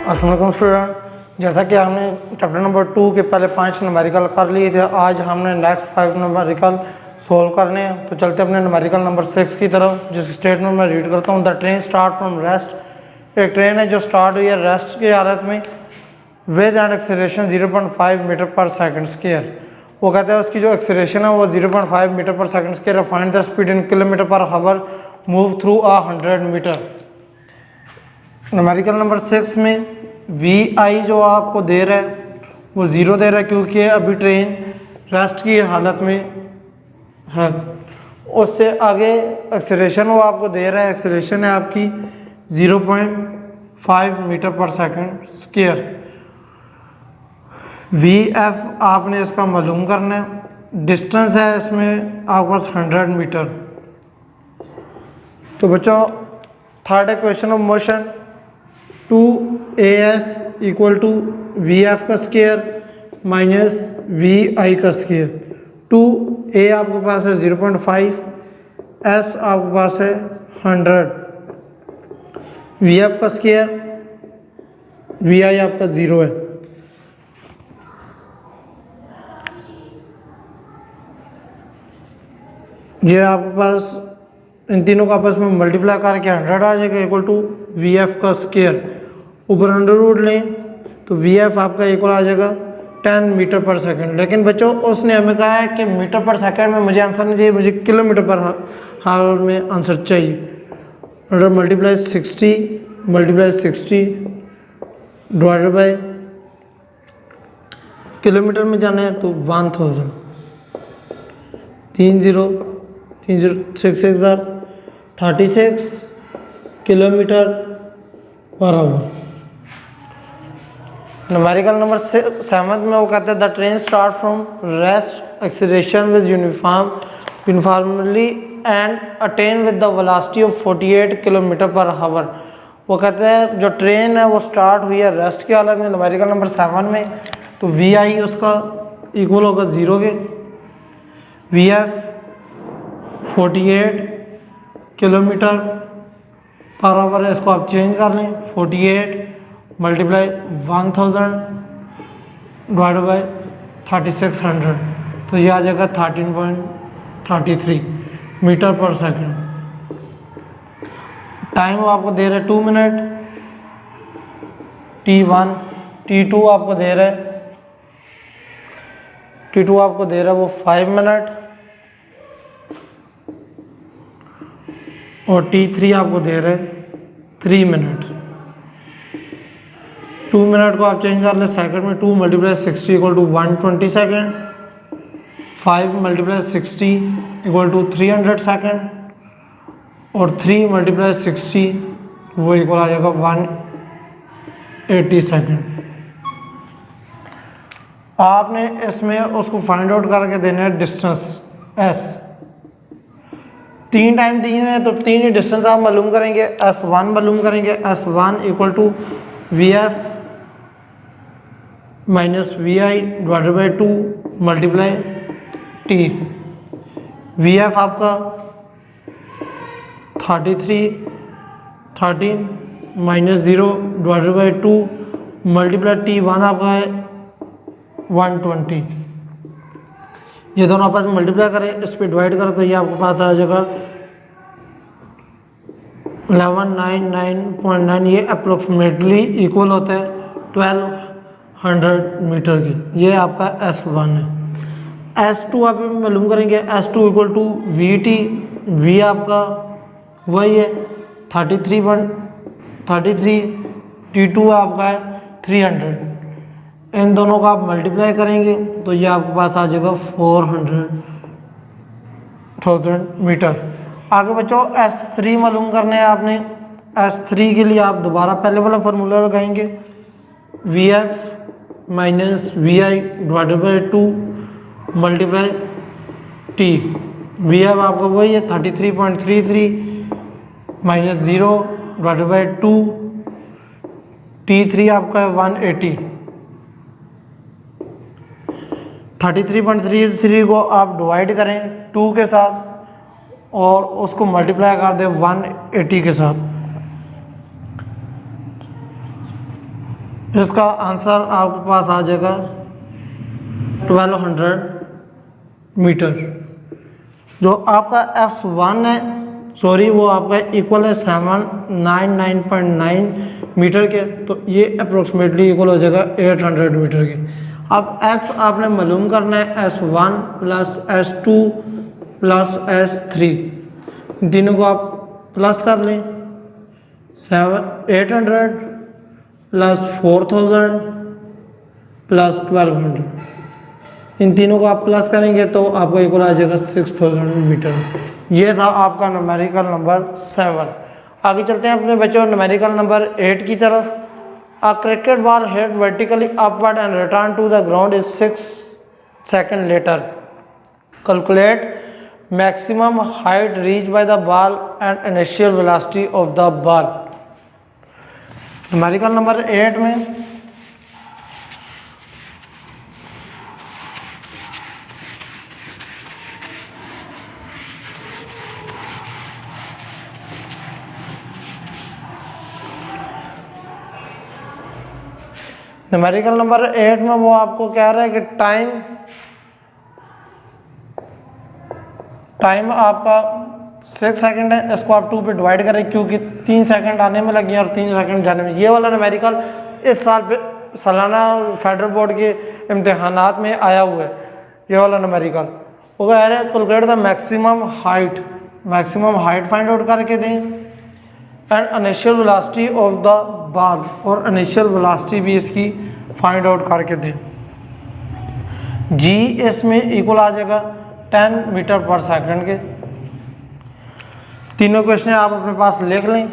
अस्सलाम वालेकुम स्टूडेंट, जैसा कि हमने चैप्टर नंबर 2 के पहले 5 न्यूमेरिकल कर लिए थे, आज हमने नेक्स्ट 5 न्यूमेरिकल सोल्व करने हैं। तो चलते अपने न्यूमेरिकल नंबर 6 की तरफ, जिस स्टेटमेंट में रीड करता हूँ। The train start from rest. एक ट्रेन है जो स्टार्ट हुई है रेस्ट की हालत में विद एंड एक्सेलरेशन 0.5 मीटर पर सेकंड स्क्वायर। वो कहते हैं उसकी जो एक्सेलरेशन है वो 0.5 मीटर पर सेकंड स्क्वायर है। Find the speed in kilometre पर hour move through 100 metre. Numerical number 6 में वी आई जो आपको दे रहा है वो 0 दे रहा है, क्योंकि अभी ट्रेन रेस्ट की हालत में है। उससे आगे एक्सेलरेशन वो आपको दे रहा है, एक्सेलरेशन है आपकी 0.5 मीटर पर सेकंड स्क्वायर। वी एफ आपने इसका मालूम करना है। डिस्टेंस है इसमें आपके पास 100 मीटर। तो बच्चों, third equation of motion 2as equal to v f का स्क्वायर माइनस वी आई का स्क्वायर। 2a आपके पास है 0.5, s आपके पास है 100, वी एफ का स्क्वायर, वी आई आपका 0 है। ये आपके पास इन तीनों का आपस में मल्टीप्लाई करके 100 आ जाएगा इक्वल टू वी एफ का स्क्वायर। ऊपर अंडर रूट लें तो वी एफ आपका इक्वल आ जाएगा 10 मीटर पर सेकंड। लेकिन बच्चों उसने हमें कहा है कि मीटर पर सेकंड में मुझे आंसर नहीं चाहिए, मुझे किलोमीटर पर हावर में आंसर चाहिए। Under multiply 60 divided by kilometre में जाना है तो 1000, 36 kilometre per hour. Numerical number 7 में वो कहते हैं the train start from rest acceleration with uniformly and attain with the velocity of 48 kilometre per hour. वो कहते हैं जो ट्रेन है वो स्टार्ट हुई है रेस्ट की हालत में, न्यूमेरिकल नंबर 7 में। तो वी आई उसका इक्वल होगा 0 के। V F 48 kilometre per hour है, इसको आप चेंज कर लें। 48 मल्टीप्लाई 1000 डिवाइडेड बाय 3600, तो ये आ जाएगा 13.33 मीटर पर सेकंड। टाइम वो आपको दे रहा है 2 मिनट। T1 T2 आपको दे रहा है, T2 आपको दे रहा है वो 5 मिनट, और T3 आपको दे रहे 3 मिनट। 2 मिनट को आप चेंज कर ले सेकंड में। 2 multiply 60 equal to 120 second. 5 multiply 60 equal to 300 second, और 3 मल्टीप्लाई 60 वो इक्वल आ जाएगा 180 सेकेंड। आपने इसमें उसको फाइंड आउट करके देना है डिस्टेंस s। 3 टाइम दिए हुए हैं तो 3 ही डिस्टेंस आप मालूम करेंगे। S1 मालूम करेंगे। S1 equal to v f minus v i divided by 2 multiply t. V f आपका 13 minus 0 divided by 2 multiply T1 आपका है 120। ये दोनों आपस में मल्टीप्लाई करें, इस पर डिवाइड करें तो ये आपके पास आ जाएगा 1199.9। ये अप्रोक्सीमेटली इक्वल होता है 1200 मीटर की। ये आपका S1 है। S2 आप मालूम करेंगे। S2 equal to v t. V आपका वही है 33 T2 आपका है 300। इन दोनों का आप मल्टीप्लाई करेंगे तो ये आपके पास आ जाएगा 400,000 मीटर। आगे बच्चों S3 मालूम करने हैं आपने। S3 के लिए आप दोबारा पहले वाला फार्मूला लगाएंगे। V f minus v i divided by 2 multiply t. V f आपका वही है 33.33 माइनस 0 डिवाइडेड बाई 2। T3 आपका है 180। 33.33 को आप डिवाइड करें 2 के साथ और उसको मल्टीप्लाई कर दें 180 के साथ। इसका आंसर आपके पास आ जाएगा 1200 मीटर। जो आपका S1 है, सॉरी, वो आपका इक्वल है 799.9 मीटर के, तो ये अप्रोक्सीमेटली इक्वल हो जाएगा 800 मीटर के। अब S आपने मालूम करना है, S1 plus S2 plus S3, इन तीनों को आप प्लस कर लें। 800 प्लस 4000 प्लस 1200, इन तीनों को आप प्लस करेंगे तो आपको इक्वल आ जाएगा 6000 मीटर। ये था आपका न्यूमेरिकल नंबर 7। आगे चलते हैं अपने बच्चों न्यूमेरिकल नंबर 8 की तरफ। A cricket ball hit vertically upward and return to the ground is 6 second later. Calculate maximum height reach by the ball and initial velocity of the ball. Numerical number 8 में numerical number 8 में वो आपको कह रहा है कि time आपका 6 second है, इसको आप 2 पे डिवाइड करें क्योंकि 3 सेकंड आने में लगे और 3 सेकंड जाने में। ये वाला न्यूमेरिकल इस साल पे सालाना फेडरल बोर्ड के इम्तिहानात में आया हुआ है। ये वाला न्यूमेरिकल वो कह रहे हैं calculate the maximum height find out करके दें and initial velocity of the ball, और इनिशियल वेलोसिटी भी इसकी फाइंड आउट करके दें। जी इसमें इक्वल आ जाएगा 10 मीटर पर सेकंड के। तीनों क्वेश्चन आप अपने पास लिख लें।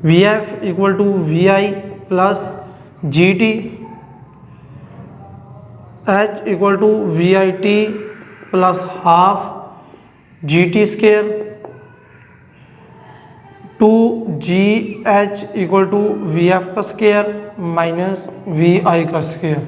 V f equal to v i plus g t, h equal to v i t plus half g t square, 2GH equal to v f का स्केयर माइनस वी आई का square.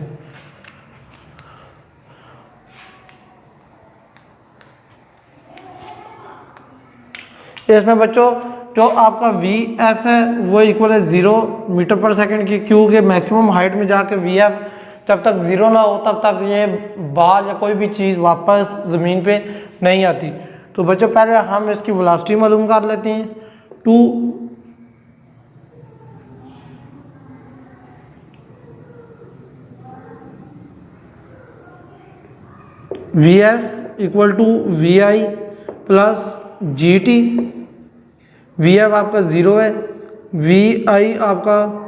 इसमें बच्चों जो आपका वी एफ है वो equal है 0 metre पर सेकंड की, क्योंकि मैक्सिमम हाइट में जाके वी एफ जब तक 0 ना हो तब तक ये बॉल या कोई भी चीज़ वापस ज़मीन पे नहीं आती। तो बच्चों पहले हम इसकी वेलोसिटी मालूम कर लेते हैं। 2 v f equal to v i plus g t. V f आपका 0 है, वी आई आपका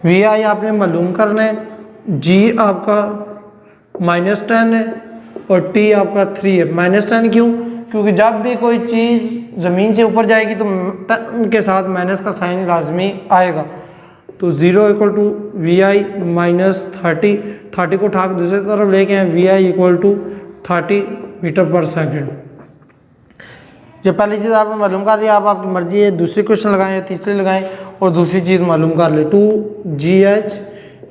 वी आई आपने मालूम करना है। जी आपका -10 है और टी आपका 3 है। -10 क्यों? क्योंकि जब भी कोई चीज़ ज़मीन से ऊपर जाएगी तो उनके साथ माइनस का साइन लाजमी आएगा। तो 0 इक्वल टू वी आई -30 को उठा के दूसरी तरफ लेके आए, v i equal to 30 metre पर सेकंड। ये पहली चीज़ आपने मालूम कर लिया। आप आपकी मर्जी है दूसरी क्वेश्चन लगाएं या तीसरी लगाएं और दूसरी चीज़ मालूम कर ले। 2GH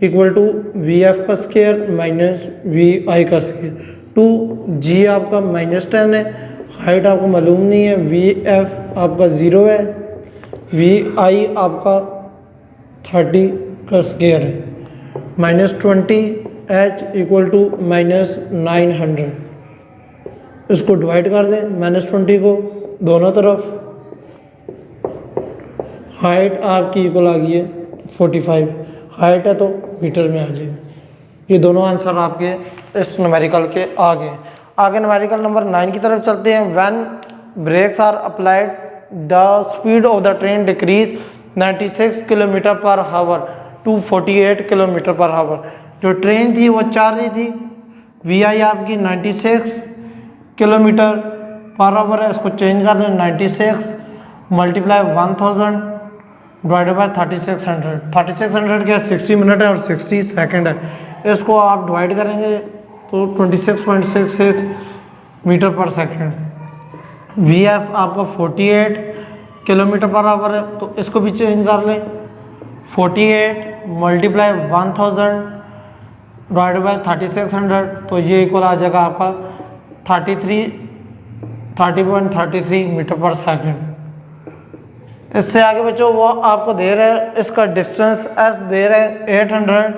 equal to v f का स्केयर माइनस वी आई का स्केयर। 2G आपका -10 है, हाइट आपको मालूम नहीं है, वी एफ आपका 0 है, वी आई आपका 30 का स्केयर है, -20H इक्वल टू -900। इसको डिवाइड कर दें -20 को दोनों तरफ। हाइट आपकी इक्वल आ गई है 45, हाइट है तो मीटर में आ जाएगी। ये दोनों आंसर आपके इस न्यूमेरिकल के आ गए। आगे न्यूमेरिकल नंबर 9 की तरफ चलते हैं। When brakes are applied the speed of the train decrease 96 kilometre पर हावर टू 48 किलोमीटर पर हावर। जो ट्रेन थी वो चल रही थी, वी आई आपकी 96 किलोमीटर पर आवर है। इसको चेंज कर लें, 96 मल्टीप्लाई 1000 डिवाइडेड बाय 3600। 3600 क्या 60 मिनट है और 60 सेकंड है। इसको आप डिवाइड करेंगे तो 26.66 मीटर पर सेकंड। वी एफ आपका 48 किलोमीटर पर आवर है, तो इसको भी चेंज कर लें। 48 मल्टीप्लाई 1000 डिवाइडेड बाय 3600, तो ये इक्वल आ जाएगा आपका 33 30.33 मीटर पर सेकंड। इससे आगे बच्चों वो आपको दे रहा है, इसका डिस्टेंस एस दे रहा है 800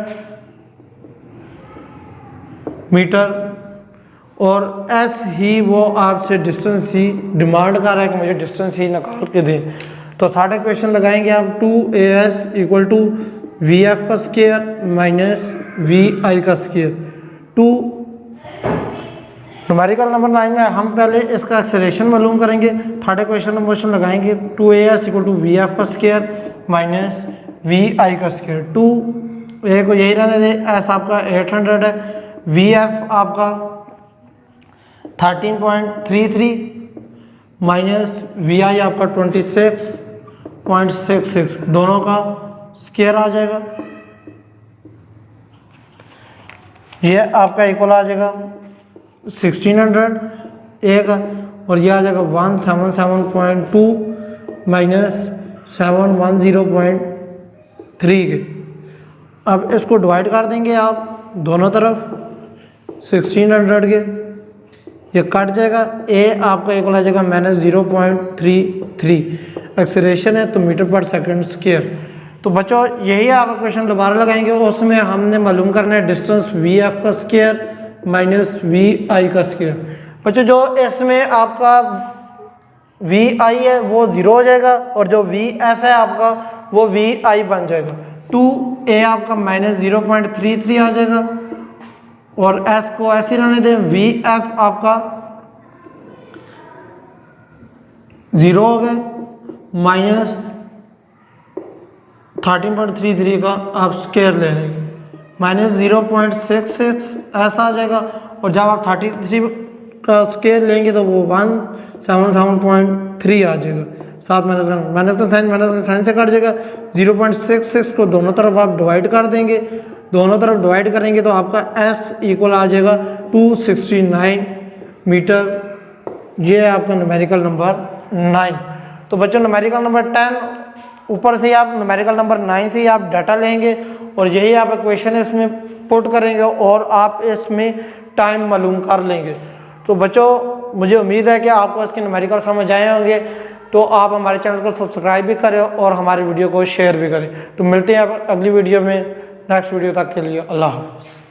मीटर और एस ही वो आपसे डिस्टेंस ही डिमांड कर रहा है कि मुझे डिस्टेंस ही निकाल के दें। तो थर्ड इक्वेशन लगाएंगे आप 2as equal to v f का स्क्वायर माइनस वी आई का स्क्वायर। 2 न्यूमेरिकल नंबर 9 में हम पहले इसका एक्सेलरेशन मालूम करेंगे। थर्ड इक्वेशन में मोशन लगाएंगे 2as equal to v f का स्क्वायर माइनस वी आई का स्क्वायर। 2a को यही रहने दे, एस आपका 800 है, वी एफ आपका 13.33 माइनस वी आई आपका 26.66, दोनों का स्क्वायर आ जाएगा। ये आपका इक्वल आ जाएगा 1600 एक, और ये आ जाएगा 177.2 माइनस 710.3 के। अब इसको डिवाइड कर देंगे आप दोनों तरफ 1600 के, ये कट जाएगा। ए आपका इक्वल आ जाएगा माइनस 0.33, एक्सेलरेशन है तो मीटर पर सेकंड स्क्वायर। तो बच्चों यही आप क्वेश्चन दोबारा लगाएंगे, उसमें हमने मालूम करना है डिस्टेंस वी एफ का स्क्वायर माइनस वी आई का स्क्वायर। बच्चों जो इसमें आपका वी आई है वो 0 हो जाएगा और जो वी एफ है आपका वो वी आई बन जाएगा। 2a आपका माइनस 0.33 आ जाएगा और s को ऐसे रहने दें, वी एफ आपका 0 हो गया माइनस 13.33 का आप स्क्वायर ले लेंगे, माइनस 0.66 ऐसा आ जाएगा। और जब आप 33 का स्क्वायर लेंगे तो वो 177.3 आ जाएगा। साथ माइनस का साइन से कट जाएगा। 0.66 को दोनों तरफ आप डिवाइड कर देंगे, दोनों तरफ डिवाइड करेंगे तो आपका s इक्वल आ जाएगा 269 मीटर। ये है आपका न्यूमेरिकल नंबर 9। तो बच्चों न्यूमेरिकल नंबर 10 ऊपर से आप न्यूमेरिकल नंबर 9 से ही आप डाटा लेंगे और यही आप इक्वेशन इसमें पुट करेंगे और आप इसमें टाइम मालूम कर लेंगे। तो बच्चों मुझे उम्मीद है कि आपको इसके न्यूमेरिकल समझ आए होंगे। तो आप हमारे चैनल को सब्सक्राइब भी करें और हमारी वीडियो को शेयर भी करें। तो मिलते हैं अगली वीडियो में, नेक्स्ट वीडियो तक के लिए अल्लाह हाफ़िज़।